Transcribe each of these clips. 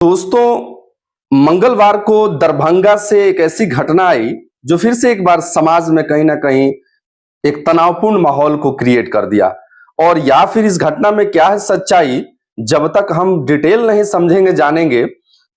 दोस्तों, मंगलवार को दरभंगा से एक ऐसी घटना आई जो फिर से एक बार समाज में कहीं ना कहीं एक तनावपूर्ण माहौल को क्रिएट कर दिया। और या फिर इस घटना में क्या है सच्चाई, जब तक हम डिटेल नहीं समझेंगे जानेंगे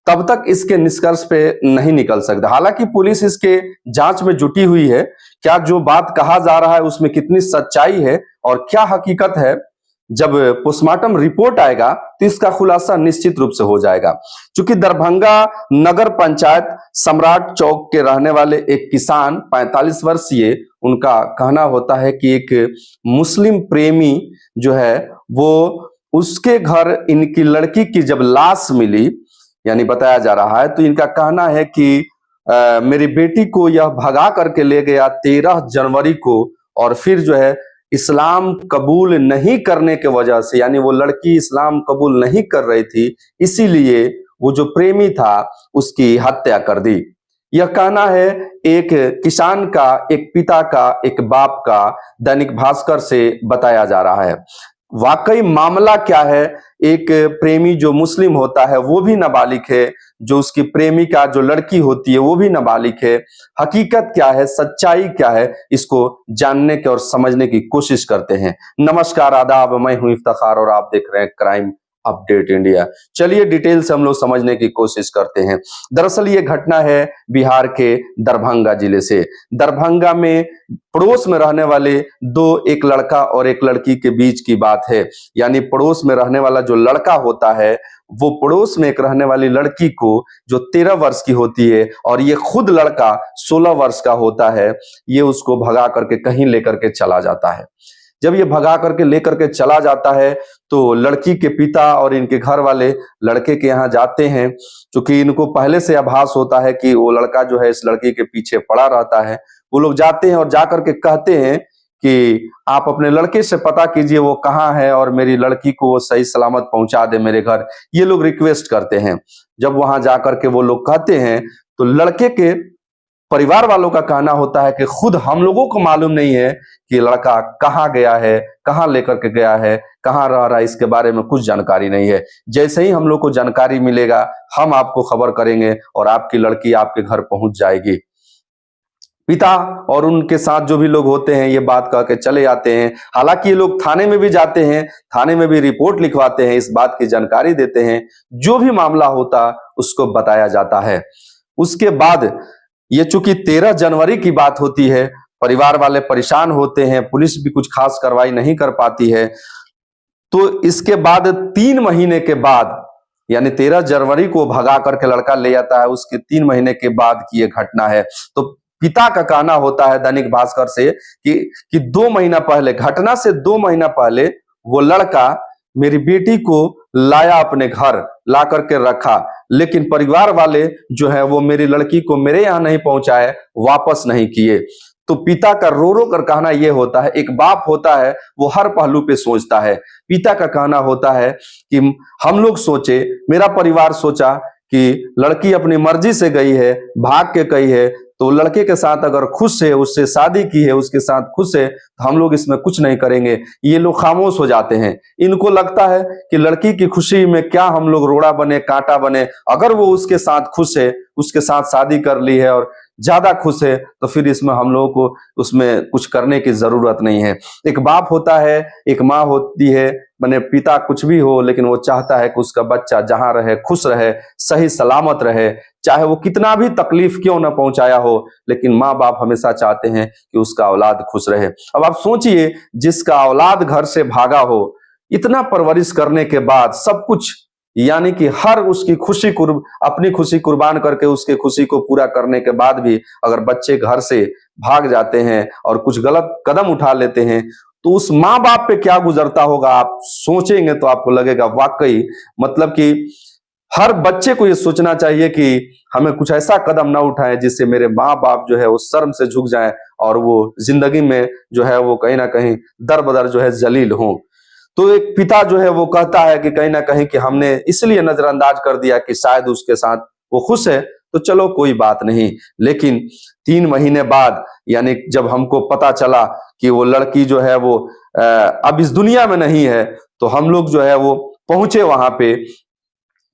तब तक इसके निष्कर्ष पे नहीं निकल सकते। हालांकि पुलिस इसके जांच में जुटी हुई है। क्या जो बात कहा जा रहा है उसमें कितनी सच्चाई है और क्या हकीकत है, जब पोस्टमार्टम रिपोर्ट आएगा तो इसका खुलासा निश्चित रूप से हो जाएगा। क्योंकि दरभंगा नगर पंचायत सम्राट चौक के रहने वाले एक किसान 45 वर्षीय, उनका कहना होता है कि एक मुस्लिम प्रेमी जो है वो उसके घर इनकी लड़की की जब लाश मिली, यानी बताया जा रहा है, तो इनका कहना है कि मेरी बेटी को यह भगा करके ले गया 13 जनवरी को, और फिर जो है इस्लाम कबूल नहीं करने के वजह से, यानी वो लड़की इस्लाम कबूल नहीं कर रही थी, इसीलिए वो जो प्रेमी था उसकी हत्या कर दी। यह कहना है एक किसान का, एक पिता का, एक बाप का, दैनिक भास्कर से बताया जा रहा है। वाकई मामला क्या है? एक प्रेमी जो मुस्लिम होता है वो भी नाबालिग है, जो उसकी प्रेमिका जो लड़की होती है वो भी नाबालिग है। हकीकत क्या है, सच्चाई क्या है, इसको जानने के और समझने की कोशिश करते हैं। नमस्कार, आदाब, मैं हूं इफ्तिखार और आप देख रहे हैं क्राइम अपडेट इंडिया। चलिए डिटेल से हम लोग समझने की कोशिश करते हैं। दरअसल ये घटना है बिहार के दरभंगा जिले से। दरभंगा में पड़ोस में रहने वाले एक लड़का और एक लड़की के बीच की बात है। यानी पड़ोस में रहने वाला जो लड़का होता है वो पड़ोस में एक रहने वाली लड़की को जो 13 वर्ष की होती है, और ये खुद लड़का 16 वर्ष का होता है, ये उसको भगा करके कहीं लेकर के चला जाता है। जब ये भगा करके लेकर के चला जाता है तो लड़की के पिता और इनके घर वाले लड़के के यहाँ जाते हैं, क्योंकि इनको पहले से आभास होता है कि वो लड़का जो है इस लड़की के पीछे पड़ा रहता है। वो लोग जाते हैं और जाकर के कहते हैं कि आप अपने लड़के से पता कीजिए वो कहाँ है और मेरी लड़की को वो सही सलामत पहुंचा दे मेरे घर। ये लोग रिक्वेस्ट करते हैं। जब वहां जाकर के वो लोग कहते हैं तो लड़के के परिवार वालों का कहना होता है कि खुद हम लोगों को मालूम नहीं है कि लड़का कहाँ गया है, कहाँ लेकर के गया है, कहाँ रह रहा है, इसके बारे में कुछ जानकारी नहीं है। जैसे ही हम लोग को जानकारी मिलेगा हम आपको खबर करेंगे और आपकी लड़की आपके घर पहुंच जाएगी। पिता और उनके साथ जो भी लोग होते हैं ये बात कह के चले जाते हैं। हालांकि ये लोग थाने में भी जाते हैं, थाने में भी रिपोर्ट लिखवाते हैं, इस बात की जानकारी देते हैं, जो भी मामला होता उसको बताया जाता है। उसके बाद ये चूंकि 13 जनवरी की बात होती है, परिवार वाले परेशान होते हैं, पुलिस भी कुछ खास कार्रवाई नहीं कर पाती है। तो इसके बाद 3 महीने के बाद, यानी 13 जनवरी को भगा करके लड़का ले जाता है, उसके 3 महीने के बाद की ये घटना है। तो पिता का कहना होता है दैनिक भास्कर से कि 2 महीना पहले, घटना से 2 महीना पहले वो लड़का मेरी बेटी को लाया, अपने घर ला करके रखा, लेकिन परिवार वाले जो है वो मेरी लड़की को मेरे यहाँ नहीं पहुंचाए, वापस नहीं किए। तो पिता का रो रो कर कहना यह होता है, एक बाप होता है वो हर पहलू पे सोचता है। पिता का कहना होता है कि हम लोग सोचे, मेरा परिवार सोचा कि लड़की अपनी मर्जी से गई है, भाग के गई है, तो लड़के के साथ अगर खुश है, उससे शादी की है, उसके साथ खुश है, तो हम लोग इसमें कुछ नहीं करेंगे। ये लोग खामोश हो जाते हैं। इनको लगता है कि लड़की की खुशी में क्या हम लोग रोड़ा बने, कांटा बने। अगर वो उसके साथ खुश है, उसके साथ शादी कर ली है और ज्यादा खुश है, तो फिर इसमें हम लोगों को उसमें कुछ करने की जरूरत नहीं है। एक बाप होता है, एक माँ होती है, माने पिता कुछ भी हो, लेकिन वो चाहता है कि उसका बच्चा जहां रहे खुश रहे, सही सलामत रहे, चाहे वो कितना भी तकलीफ क्यों ना पहुंचाया हो, लेकिन माँ बाप हमेशा चाहते हैं कि उसका औलाद खुश रहे। अब आप सोचिए, जिसका औलाद घर से भागा हो, इतना परवरिश करने के बाद सब कुछ, यानी कि हर उसकी खुशी अपनी खुशी कुर्बान करके उसके खुशी को पूरा करने के बाद भी अगर बच्चे घर से भाग जाते हैं और कुछ गलत कदम उठा लेते हैं, तो उस माँ बाप पे क्या गुजरता होगा, आप सोचेंगे तो आपको लगेगा वाकई, मतलब कि हर बच्चे को ये सोचना चाहिए कि हमें कुछ ऐसा कदम ना उठाएं जिससे मेरे माँ बाप जो है वो शर्म से झुक जाएं और वो जिंदगी में जो है वो कहीं ना कहीं दर बदर जो है जलील हों। तो एक पिता जो है वो कहता है कि कहीं ना कहीं कि हमने इसलिए नजरअंदाज कर दिया कि शायद उसके साथ वो खुश है, तो चलो कोई बात नहीं। लेकिन 3 महीने बाद, यानी जब हमको पता चला कि वो लड़की जो है वो अब इस दुनिया में नहीं है, तो हम लोग जो है वो पहुंचे वहां पे।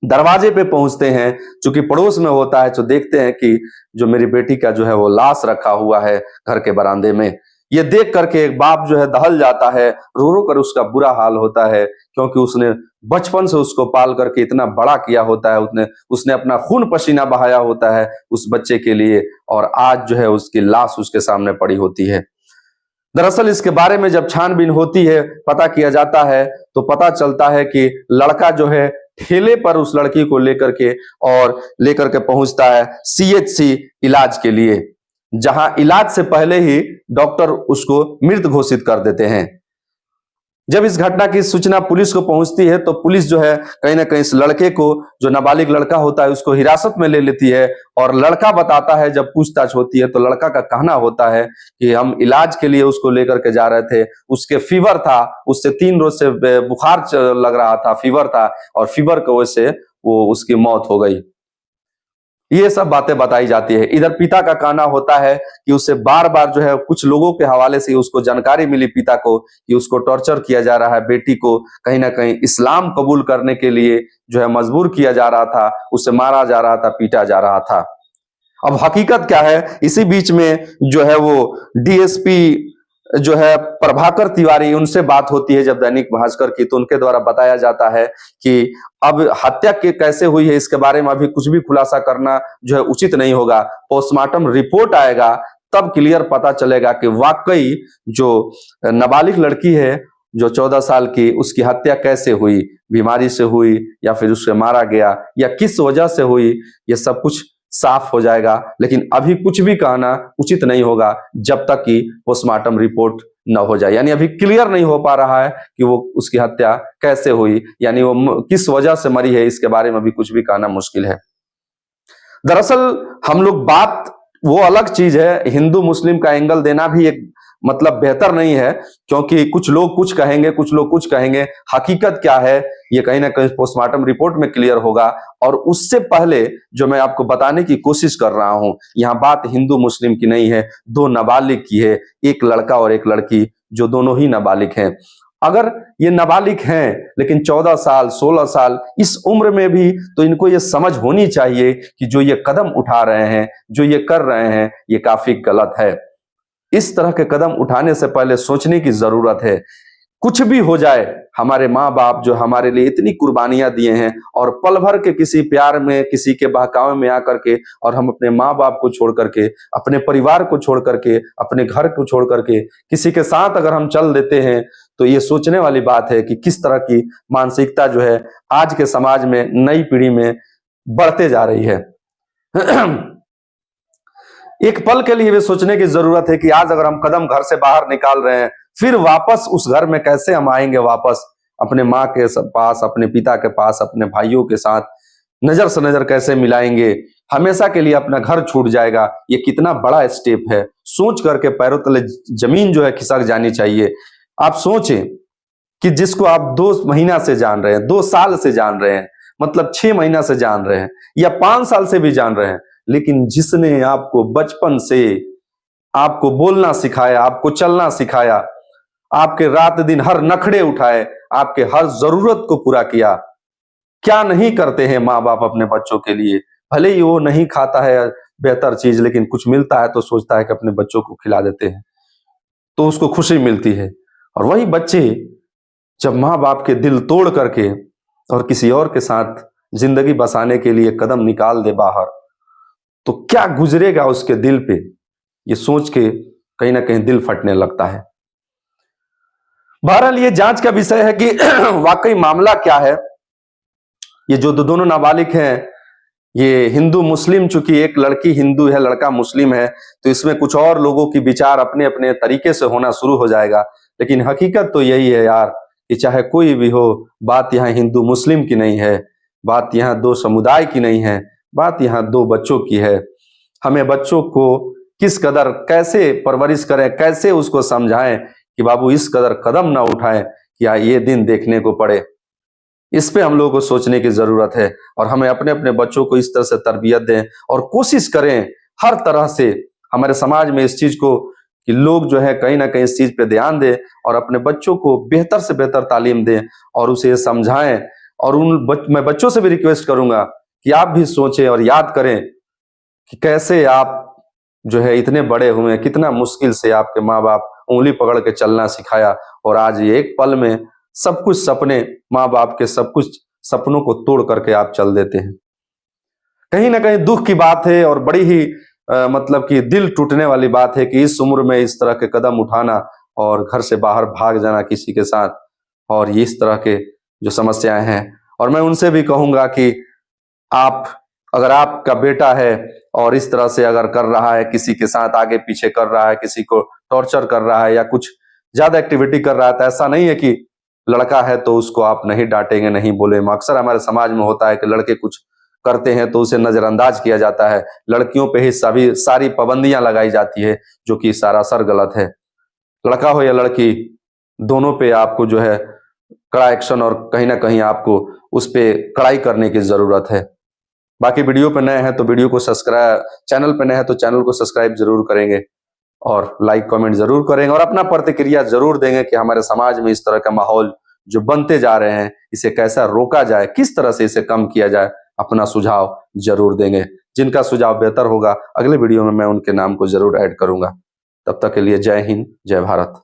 दरवाजे पे पहुंचते हैं, चूंकि पड़ोस में होता है, तो देखते हैं कि जो मेरी बेटी का जो है वो लाश रखा हुआ है घर के बरामदे में। ये देख करके एक बाप जो है दहल जाता है, रो रो कर उसका बुरा हाल होता है, क्योंकि उसने बचपन से उसको पाल करके इतना बड़ा किया होता है, उसने अपना खून पसीना बहाया होता है उस बच्चे के लिए, और आज जो है उसकी लाश उसके सामने पड़ी होती है। दरअसल इसके बारे में जब छानबीन होती है, पता किया जाता है, तो पता चलता है कि लड़का जो है ठेले पर उस लड़की को लेकर के पहुंचता है सीएचसी इलाज के लिए, जहां इलाज से पहले ही डॉक्टर उसको मृत घोषित कर देते हैं। जब इस घटना की सूचना पुलिस को पहुंचती है, तो पुलिस जो है कहीं ना कहीं इस लड़के को, जो नाबालिग लड़का होता है, उसको हिरासत में ले लेती है। और लड़का बताता है, जब पूछताछ होती है, तो लड़का का कहना होता है कि हम इलाज के लिए उसको लेकर के जा रहे थे, उसके फीवर था, उससे 3 रोज से बुखार लग रहा था, फीवर था, और फीवर की वजह से वो उसकी मौत हो गई। ये सब बातें बताई जाती है। इधर पिता का कहना होता है कि उससे बार बार जो है कुछ लोगों के हवाले से उसको जानकारी मिली पिता को कि उसको टॉर्चर किया जा रहा है, बेटी को कहीं ना कहीं इस्लाम कबूल करने के लिए जो है मजबूर किया जा रहा था, उसे मारा जा रहा था, पीटा जा रहा था। अब हकीकत क्या है, इसी बीच में जो है वो डीएसपी जो है प्रभाकर तिवारी, उनसे बात होती है जब दैनिक भास्कर की, तो उनके द्वारा बताया जाता है कि अब हत्या के कैसे हुई है इसके बारे में अभी कुछ भी खुलासा करना जो है उचित नहीं होगा। पोस्टमार्टम रिपोर्ट आएगा, तब क्लियर पता चलेगा कि वाकई जो नाबालिग लड़की है, जो 14 साल की, उसकी हत्या कैसे हुई, बीमारी से हुई या फिर उसे मारा गया या किस वजह से हुई, ये सब कुछ साफ हो जाएगा। लेकिन अभी कुछ भी कहना उचित नहीं होगा जब तक कि पोस्टमार्टम रिपोर्ट न हो जाए। यानी अभी क्लियर नहीं हो पा रहा है कि वो उसकी हत्या कैसे हुई, यानी वो किस वजह से मरी है, इसके बारे में अभी कुछ भी कहना मुश्किल है। दरअसल हम लोग बात, वो अलग चीज है, हिंदू मुस्लिम का एंगल देना भी एक मतलब बेहतर नहीं है, क्योंकि कुछ लोग कुछ कहेंगे, कुछ लोग कुछ कहेंगे। हकीकत क्या है ये कहीं ना कहीं पोस्टमार्टम रिपोर्ट में क्लियर होगा। और उससे पहले जो मैं आपको बताने की कोशिश कर रहा हूं, यहाँ बात हिंदू मुस्लिम की नहीं है, 2 नाबालिग की है, एक लड़का और एक लड़की, जो दोनों ही नाबालिग हैं। अगर ये नाबालिग हैं लेकिन 14 साल 16 साल इस उम्र में भी, तो इनको ये समझ होनी चाहिए कि जो ये कदम उठा रहे हैं, जो ये कर रहे हैं, ये काफी गलत है। इस तरह के कदम उठाने से पहले सोचने की जरूरत है। कुछ भी हो जाए, हमारे माँ बाप जो हमारे लिए इतनी कुर्बानियां दिए हैं, और पल भर के किसी प्यार में, किसी के बहकावे में आकर के, और हम अपने माँ बाप को छोड़ करके, अपने परिवार को छोड़ करके, अपने घर को छोड़ करके किसी के साथ अगर हम चल देते हैं, तो ये सोचने वाली बात है कि किस तरह की मानसिकता जो है आज के समाज में, नई पीढ़ी में बढ़ते जा रही है। एक पल के लिए भी सोचने की जरूरत है कि आज अगर हम कदम घर से बाहर निकाल रहे हैं, फिर वापस उस घर में कैसे हम आएंगे, वापस अपने माँ के पास, अपने पिता के पास, अपने भाइयों के साथ नजर से नजर कैसे मिलाएंगे, हमेशा के लिए अपना घर छूट जाएगा। ये कितना बड़ा स्टेप है, सोच करके पैरों तले जमीन जो है खिसक जानी चाहिए। आप सोचें कि जिसको आप 2 महीना से जान रहे हैं, 2 साल से जान रहे हैं, मतलब 6 महीना से जान रहे हैं, या 5 साल से भी जान रहे हैं, लेकिन जिसने आपको बचपन से आपको बोलना सिखाया, आपको चलना सिखाया, आपके रात दिन हर नखड़े उठाए, आपके हर जरूरत को पूरा किया, क्या नहीं करते हैं माँ बाप अपने बच्चों के लिए। भले ही वो नहीं खाता है बेहतर चीज, लेकिन कुछ मिलता है तो सोचता है कि अपने बच्चों को खिला देते हैं, तो उसको खुशी मिलती है। और वही बच्चे जब माँ बाप के दिल तोड़ करके और किसी और के साथ जिंदगी बसाने के लिए कदम निकाल दे बाहर, तो क्या गुजरेगा उसके दिल पे, ये सोच के कहीं ना कहीं दिल फटने लगता है। बहरहाल ये जांच का विषय है कि वाकई मामला क्या है। ये जो दोनों नाबालिग हैं, ये हिंदू मुस्लिम, चूंकि एक लड़की हिंदू है, लड़का मुस्लिम है, तो इसमें कुछ और लोगों की विचार अपने अपने तरीके से होना शुरू हो जाएगा। लेकिन हकीकत तो यही है यार, कि चाहे कोई भी हो, बात यहाँ हिंदू मुस्लिम की नहीं है, बात यहाँ 2 समुदाय की नहीं है, बात यहाँ 2 बच्चों की है। हमें बच्चों को किस कदर कैसे परवरिश करें, कैसे उसको समझाएं कि बाबू इस कदर कदम ना उठाएं कि ये दिन देखने को पड़े। इस पे हम लोगों को सोचने की जरूरत है, और हमें अपने अपने बच्चों को इस तरह से तरबियत दें और कोशिश करें हर तरह से हमारे समाज में इस चीज को, कि लोग जो है कहीं ना कहीं इस चीज पे ध्यान दें और अपने बच्चों को बेहतर से बेहतर तालीम दें और उसे समझाएं और मैं बच्चों से भी रिक्वेस्ट करूंगा कि आप भी सोचें और याद करें कि कैसे आप जो है इतने बड़े हुए, कितना मुश्किल से आपके माँ बाप उंगली पकड़ के चलना सिखाया, और आज ये एक पल में सब कुछ सपने, माँ बाप के सब कुछ सपनों को तोड़ करके आप चल देते हैं। कहीं ना कहीं दुख की बात है और बड़ी ही मतलब कि दिल टूटने वाली बात है कि इस उम्र में इस तरह के कदम उठाना और घर से बाहर भाग जाना किसी के साथ, और ये इस तरह के जो समस्याएं हैं। और मैं उनसे भी कहूंगा कि आप, अगर आपका बेटा है और इस तरह से अगर कर रहा है, किसी के साथ आगे पीछे कर रहा है, किसी को टॉर्चर कर रहा है या कुछ ज्यादा एक्टिविटी कर रहा है, तो ऐसा नहीं है कि लड़का है तो उसको आप नहीं डांटेंगे, नहीं बोलेंगे। अक्सर हमारे समाज में होता है कि लड़के कुछ करते हैं तो उसे नजरअंदाज किया जाता है, लड़कियों पे ही सभी सारी पाबंदियां लगाई जाती है, जो कि सरासर गलत है। लड़का हो या लड़की, दोनों पे आपको जो है कड़ा एक्शन और कहीं ना कहीं आपको उस पे कड़ाई करने की जरूरत है। बाकी वीडियो पे नए हैं तो वीडियो को सब्सक्राइब, चैनल पे नए हैं तो चैनल को सब्सक्राइब जरूर करेंगे और लाइक कमेंट जरूर करेंगे और अपना प्रतिक्रिया जरूर देंगे कि हमारे समाज में इस तरह का माहौल जो बनते जा रहे हैं, इसे कैसा रोका जाए, किस तरह से इसे कम किया जाए। अपना सुझाव जरूर देंगे। जिनका सुझाव बेहतर होगा, अगले वीडियो में मैं उनके नाम को जरूर ऐड करूंगा। तब तक के लिए जय हिंद, जय भारत।